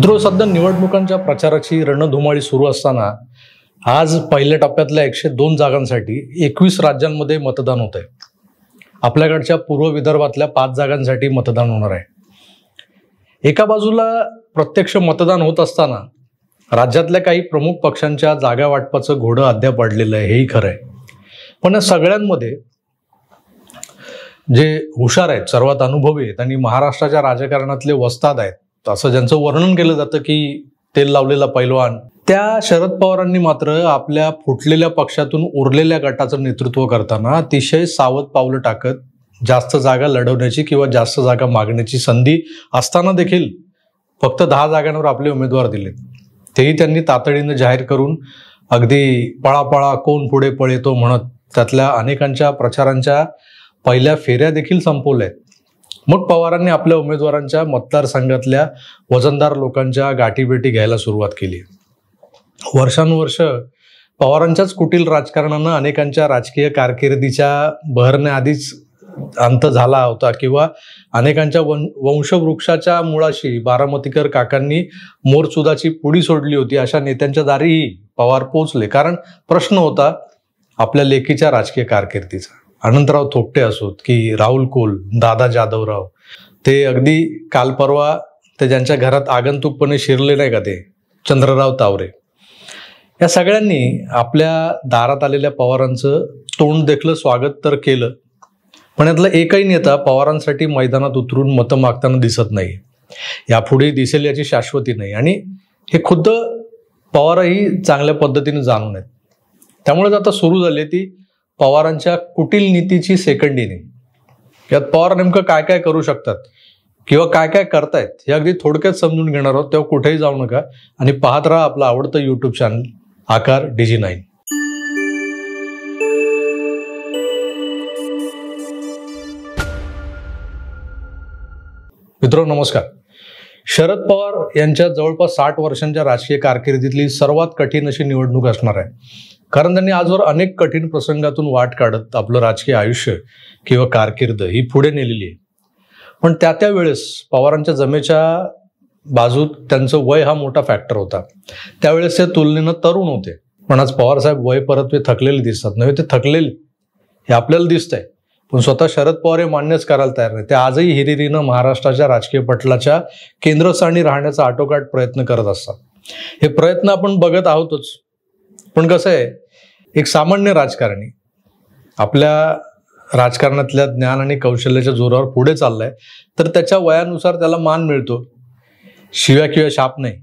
मित्रो, सध्या निवडणुकांच्या प्रचाराची रणधुमाळी सुरू असताना आज पहिल्या टप्प्यातल्या 102 जागांसाठी 21 राज्यांमध्ये मतदान होत आहे. आपल्याकडच्या पूर्व विदर्भातल्या 5 जागांसाठी मतदान होणार आहे. एका बाजूला प्रत्यक्ष मतदान होत असताना राज्यातल्या काही प्रमुख पक्षांच्या जागा वाटपाचं घोडं अद्याप पडलेलं आहे, हेही खरं आहे. पण या सगळ्यांमध्ये जे हुशार आहेत, सर्वात अनुभवी आहेत आणि महाराष्ट्राच्या राजकारणातले वस्ताद आहेत, असं ज्यांचं वर्णन केलं जातं की तेल लावलेला पैलवान, त्या शरद पवारांनी मात्र आपल्या फुटलेल्या पक्षातून उरलेल्या गटाचं नेतृत्व करताना अतिशय सावध पावलं टाकत जास्त जागा लढवण्याची किंवा जास्त जागा मागण्याची संधी असताना देखील फक्त 10 जागांवर आपले उमेदवार दिलेत. तेही त्यांनी तातडीनं जाहीर करून अगदी पळापळा कोण पुढे पळेतो म्हणत त्यातल्या अनेकांच्या प्रचारांच्या पहिल्या फेऱ्या देखील संपवल्या आहेत. मग पवारांनी आपल्या उमेदवारांच्या मतदारसंघातल्या वजनदार लोकांच्या गाठीभेटी घ्यायला सुरुवात केली. वर्षानुवर्ष पवारांच्याच कुटील राजकारणानं अनेकांच्या राजकीय कारकिर्दीच्या बहरण्याआधीच अंत झाला होता किंवा अनेकांच्या वंशवृक्षाच्या मुळाशी बारामतीकर काकांनी मोरचुदाची पुडी सोडली होती. अशा नेत्यांच्या दारीही पवार पोचले. कारण प्रश्न होता आपल्या लेकीच्या राजकीय कारकिर्दीचा. अनंतराव थोपटे असोत की राहुल कोल, दादा जाधवराव, ते अगदी काल परवा ते ज्यांच्या घरात आगंतुकपणे शिरले नाही का, ते चंद्रराव तावरे, या सगळ्यांनी आपल्या दारात आलेल्या पवारांचं तोंड देखलं स्वागत तर केलं. पण यातला एकही नेता पवारांसाठी मैदानात उतरून मतं मागताना दिसत नाही. यापुढे दिसेल याची शाश्वती नाही आणि हे खुद्द पवारही चांगल्या पद्धतीने जाणून आहेत. त्यामुळे आता सुरू झाली ती पवारांच्या कुटील नीतीची सेकंड इनिंग. यात पवार नेमकं काय काय करू शकतात किंवा काय काय करतायत हे अगदी थोडक्यात समजून घेणार आहोत. तेव्हा कुठेही जाऊ नका आणि पाहत राहा आपलं आवडतं यूट्यूब चॅनल आकार DG9. मित्रांनो नमस्कार. शरद पवार यांच्या जवळपास 60 वर्षांच्या राजकीय कारकिर्दीतली सर्वात कठीण अशी निवडणूक असणार आहे. कारण त्यांनी आजवर अनेक कठीण प्रसंगातून वाट काढत आपलं राजकीय आयुष्य किंवा कारकीर्द ही पुढे नेलेली आहे. पण त्या वेळेस पवारांच्या जमेच्या बाजूत त्यांचं वय हा मोठा फॅक्टर होता. त्यावेळेस ते तुलनेनं तरुण होते. पण आज पवारसाहेब वय परत थकलेले दिसतात. नव्हे, ते थकलेले हे आपल्याला दिसतंय. पण स्वतः शरद पवार हे मान्यच करायला तयार नाही. ते आजही हिरिरीनं महाराष्ट्राच्या राजकीय पटलाच्या केंद्रस्थानी राहण्याचा आटोकाट प्रयत्न करत असतात. हे प्रयत्न आपण बघत आहोतच. पण कसं आहे, एक सामान्य राजकारणी आपल्या राजकारणातल्या ज्ञान आणि कौशल्याच्या जोरावर पुढे चाललाय तर त्याच्या वयानुसार त्याला मान मिळतो, शिव्या किंवा शाप नाही.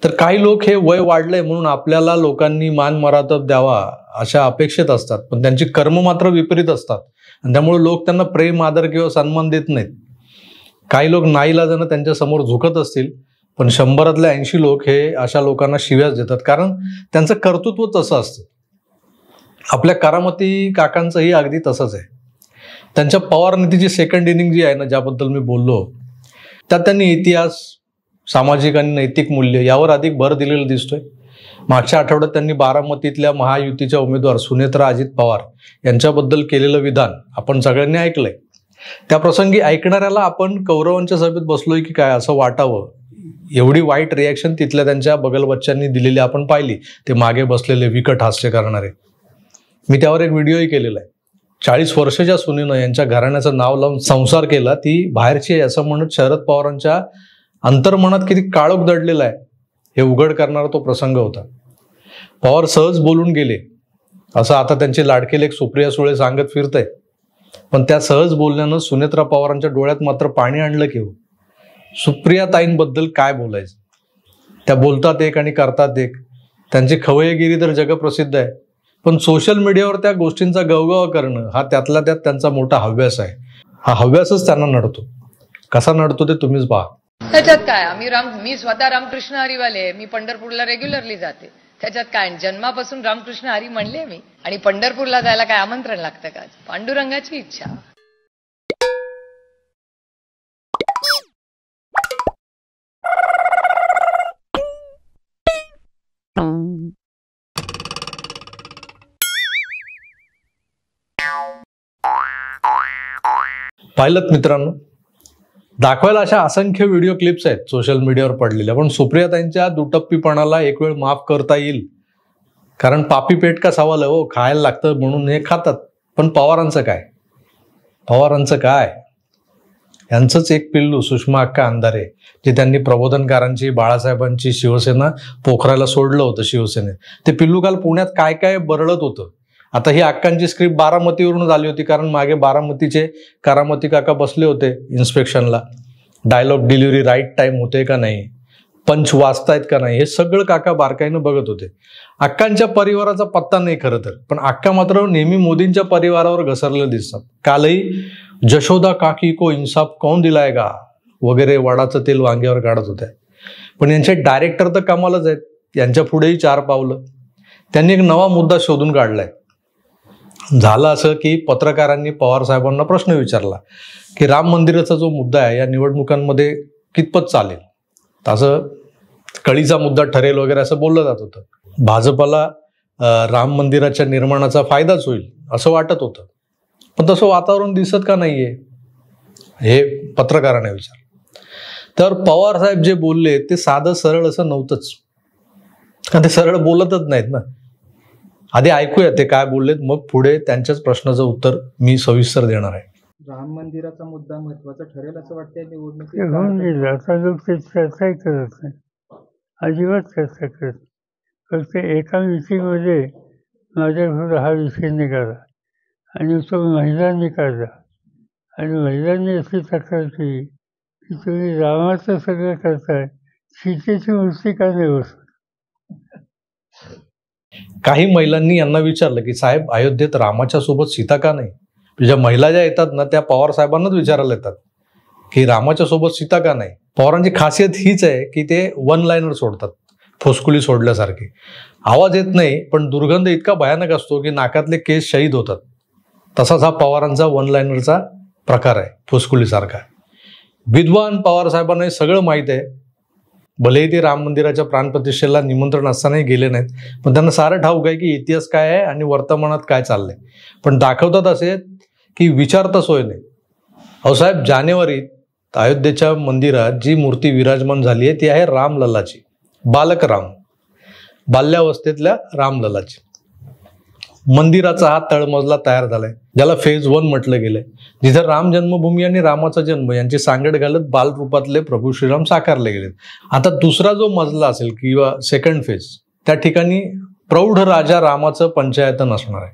तर काही लोक हे वय वाढलंय म्हणून आपल्याला लोकांनी मान मरातब द्यावा अशा अपेक्षित असतात. पण त्यांची कर्म मात्र विपरीत असतात आणि त्यामुळे लोक त्यांना प्रेम, आदर किंवा सन्मान देत नाहीत. काही लोक नाईलाजानं त्यांच्या समोर झुकत असतील, पण 100 80 लोक हे अशा लोकांना शिव्याच देतात. कारण त्यांचं कर्तृत्व तसं असतं. आपल्या करामती काकांचंही अगदी तसंच आहे. त्यांच्या पवार नीतीची सेकंड इनिंग जी आहे ना, ज्याबद्दल मी बोललो, त्यात त्यांनी इतिहास, सामाजिक आणि नैतिक मूल्य यावर अधिक भर दिलेला दिसतोय. मागच्या आठवड्यात त्यांनी बारामतीतल्या महायुतीच्या उमेदवार सुनेत्रा अजित पवार यांच्याबद्दल केलेलं विधान आपण सगळ्यांनी ऐकलंय. त्या प्रसंगी ऐकणाऱ्याला आपण कौरवांच्या सभेत बसलोय की काय असं वाटावं, एवढी वाईट रिॲक्शन तिथल्या त्यांच्या बगलबच्च्यांनी दिलेली आपण पाहिली. ते मागे बसलेले विकट हास्य करणारे. मी त्यावर एक व्हिडिओही केलेला आहे. 40 वर्षाच्या सुनेनं यांच्या घराण्याचं नाव लावून संसार केला, ती बाहेरची आहे असं म्हणत शरद पवारांच्या अंतर्मनात किती काळोख दडलेला आहे हे उघड करणारा तो प्रसंग होता. पवार सहज बोलून गेले असं आता त्यांचे लाडके लेक सुप्रिया सुळे सांगत फिरतंय. पण त्या सहज बोलण्यानं सुनेत्रा पवारांच्या डोळ्यात मात्र पाणी आणलं की हो. सुप्रिया ताईंबद्दल काय बोलायचं, त्या बोलतात एक आणि करतात एक. त्यांची खवय्यगिरी तर जगप्रसिद्ध आहे. पण सोशल मीडियावर त्या गोष्टींचा गवगवा करणं हा त्यातला त्यात त्यांचा मोठा हव्यास आहे. हा हव्यासच त्यांना नडतो. कसा नडतो ते तुम्हीच पहा. त्याच्यात काय, मी स्वतः रामकृष्ण हरीवाले, मी पंढरपूरला रेग्युलरली जाते. त्याच्यात काय, जन्मापासून रामकृष्ण हरी म्हणले मी. आणि पंढरपूरला जायला काय आमंत्रण लागतं का? पांडुरंगाची इच्छा. पाहिलं मित्रांनो, दाखवायला अशा असंख्य व्हिडिओ क्लिप्स आहेत सोशल मीडियावर पडलेल्या, पण सुप्रियाताईंच्या दुटप्पीपणाला एक वेळ माफ करता येईल, कारण पापी पेट का सवाल आहे, हो खायला लागतं म्हणून हे खातात. पण पवारांचं काय? पवारांचं काय? यांचंच एक पिल्लू सुषमा अक्का अंधारे, जे त्यांनी प्रबोधनकारांची, बाळासाहेबांची शिवसेना पोखरायला सोडलं होतं शिवसेनेत, ते पिल्लू काल पुण्यात काय काय बरळत होतं. आता ही अक्कांची स्क्रिप्ट बारामतीवरून झाली होती, कारण मागे बारामतीचे करामती काका बसले होते इन्स्पेक्शनला. डायलॉग डिलिव्हरी राईट टाइम होते का नाही, पंच वाचतायत का नाही, हे सगळं काका बारकाईनं बघत होते. अक्कांच्या परिवाराचा पत्ता नाही खरं तर, पण अक्का मात्र नेहमी मोदींच्या परिवारावर घसरलेलं दिसतात. कालही जशोदा काकी को इंसाफ कौन दिलायगा वगैरे वडाचं तेल वांग्यावर काढत होत्या. पण यांचे डायरेक्टर तर कमालच आहेत, यांच्या पुढेही 4 पावलं. त्यांनी एक नवा मुद्दा शोधून काढलाय. झालं असं की पत्रकारांनी पवार साहेबांना प्रश्न विचारला की राम मंदिराचा जो मुद्दा आहे या निवडणुकांमध्ये कितपत चालेल, तसं कळीचा मुद्दा ठरेल वगैरे असं बोललं जात होतं. भाजपाला राम मंदिराच्या निर्माणाचा फायदाच होईल असं वाटत होतं, पण तसं वातावरण दिसत का नाहीये हे पत्रकाराने विचारलं. तर पवार साहेब जे बोलले ते साधं सरळ असं नव्हतंच, कारण ते सरळ बोलतच नाहीत ना. आधी ऐकूया ते काय बोललेत, मग पुढे त्यांच्याच प्रश्नाचं उत्तर मी सविस्तर देणार आहे. राम मंदिराचा मुद्दा महत्वाचा ठरेल असं वाटतंय ते होऊन निवडणुकीत. गेलं. आता लोक ते चर्चाही करत नाही, अजिबात चर्चा करत नाही. फक्त एका मीटिंगमध्ये माझ्याबरोबर हा विषय निघाला आणि तो महिलांनी काढला, आणि महिलांनी अशी तक्रार केली की तुम्ही रामाचं सगळं करताय, सीतेची मूर्ती का नाही बसवत. काही महिलांनी यांना विचारलं की साहेब, अयोध्येत रामाच्या सोबत सीता का नाही? ज्या महिला ज्या येतात ना त्या पवार साहेबांनाच विचारायला येतात की रामाच्या सोबत सीता का नाही. पवारांची खासियत हीच आहे की ते वन लाईनर सोडतात, फुसकुली सोडल्यासारखी. आवाज येत नाही, पण दुर्गंध इतका भयानक असतो की नाकातले केस शहीद होतात. तसाच हा पवारांचा वन लाईनरचा प्रकार आहे, फुसकुलीसारखा. विद्वान पवार साहेबांना हे सगळं माहीत आहे. भलेही ते राम मंदिराच्या प्राणप्रतिष्ठेला निमंत्रण असतानाही गेले नाहीत, पण त्यांना सारं ठाऊक आहे की इतिहास काय आहे आणि वर्तमानात काय चाललंय. पण दाखवतात असे की विचारता सोय नाही. अहो साहेब, जानेवारीत अयोध्येच्या मंदिरात जी मूर्ती विराजमान झाली आहे ती आहे रामलल्लाची, बालक राम, बाल्यावस्थेतल्या रामलल्लाची. मंदिराचा हा तळमजला तयार झालाय, ज्याला फेज 1 म्हटलं गेलंय, जिथं राम जन्मभूमी आणि रामाचा जन्म यांची सांगड घालत बालरूपातले प्रभू श्रीराम साकारले गेलेत. आता दुसरा जो मजला असेल किंवा सेकंड फेज, त्या ठिकाणी प्रौढ राजा रामाचं पंचायतन असणार आहे,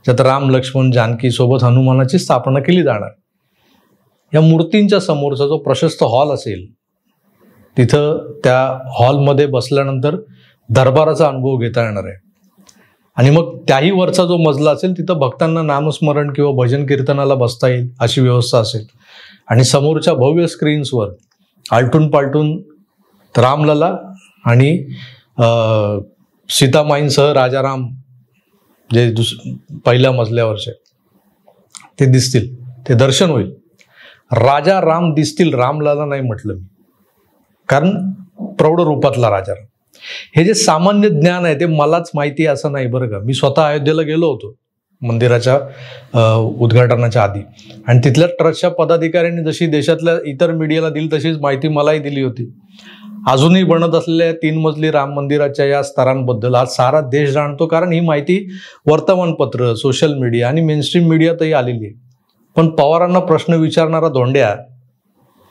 ज्यात राम, लक्ष्मण, जानकी सोबत हनुमानाची स्थापना केली जाणार. या मूर्तींच्या समोरचा जो प्रशस्त हॉल असेल, तिथं त्या हॉलमध्ये बसल्यानंतर दरबाराचा अनुभव घेता येणार आहे. आणि मग त्याही वरचा जो मजला असेल तिथं भक्तांना नामस्मरण किंवा भजन कीर्तनाला बसता येईल अशी व्यवस्था असेल. आणि समोरच्या भव्य स्क्रीन्सवर आलटून पालटून रामलला आणि सीतामाईंसह राजाराम जे पहिल्या मजल्यावरचे ते दिसतील, ते दर्शन होईल. राजा राम दिसतील, रामलला नाही म्हटलं मी, कारण प्रौढ रूपातला राजाराम. हे जे सामान्य ज्ञान आहे ते मलाच माहिती आहे असं नाही बरं का. मी स्वतः अयोध्येला गेलो होतो मंदिराच्या उद्घाटनाच्या आधी, आणि तिथल्या ट्रस्टच्या पदाधिकाऱ्यांनी जशी देशातल्या इतर मीडियाला दिली तशीच माहिती मलाही दिली होती. अजूनही बनत असलेल्या 3 मजली राम मंदिराच्या या स्तरांबद्दल आज सारा देश जाणतो, कारण ही माहिती वर्तमानपत्र, सोशल मीडिया आणि मेनस्ट्रीम मीडियातही आलेली आहे. पण पवारांना प्रश्न विचारणारा धोंड्या,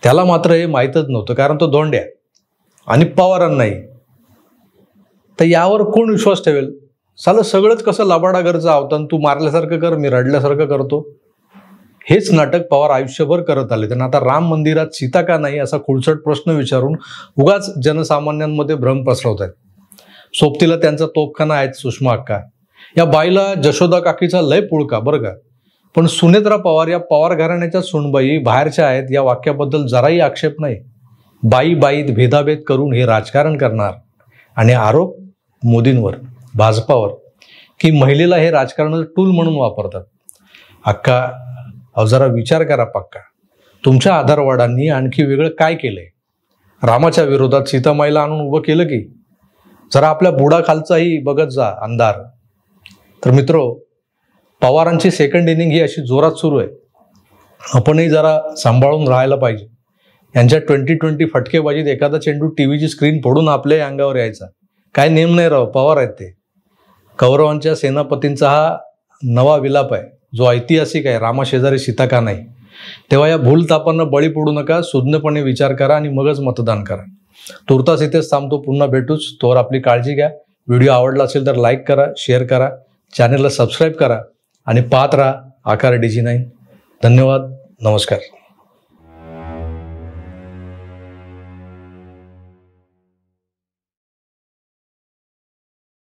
त्याला मात्र हे माहीतच नव्हतं, कारण तो धोंड्या आणि पवारांनाही. तर यावर कोण विश्वास ठेवेल? सालं सगळंच कसं लबाडागरचं आवतं, तू मारल्यासारखं कर, मी रडल्यासारखं करतो. हेच नाटक पवार आयुष्यभर करत आले. त्यांना आता राम मंदिरात सीता का नाही असा खुळसट प्रश्न विचारून उगाच जनसामान्यांमध्ये भ्रम पसरवत आहेत. सोबतीला त्यांचा तोफखाना आहेत सुषमा अक्का. या बाईला जशोदा काकीचा लय पुळका बरं का, पण सुनेत्रा पवार या पवार घराण्याच्या सुनबाई बाहेरच्या आहेत या वाक्याबद्दल जराही आक्षेप नाही. बाई बाईत भेदाभेद करून हे राजकारण करणार आणि आरोप मोदींवर, भाजपावर, की महिलेला हे राजकारणाचं टूल म्हणून वापरतात. अक्का, अहो जरा विचार करा पक्का, तुमच्या आधारवाडांनी आणखी वेगळं काय केलंय? रामाच्या विरोधात सीतामाईला आणून उभं केलं की? जरा आपल्या बुडाखालचाही बघत जा अंधार. तर मित्रो, पवारांची सेकंड इनिंग ही अशी जोरात सुरू आहे. आपणही जरा सांभाळून राहायला पाहिजे. यांच्या 2020 फटकेबाजीत एखादा चेंडू टीव्हीची स्क्रीन फोडून आपल्याही अंगावर यायचा. काय नेम नाही राव, पवार आहेत ते. कौरवांच्या सेनापतींचा हा नवा विलाप आहे, जो ऐतिहासिक आहे. रामाशेजारी सीता का नाही. तेव्हा या भूलतापांना बळी पडू नका. सुज्ञपणे विचार करा आणि मगच मतदान करा. तुर्तास इथेच थांबतो. पुन्हा भेटूच. तोवर आपली काळजी घ्या. व्हिडिओ आवडला असेल तर लाईक करा, शेअर करा, चॅनलला सबस्क्राईब करा आणि पाहत राहा आकार DG9. धन्यवाद. नमस्कार.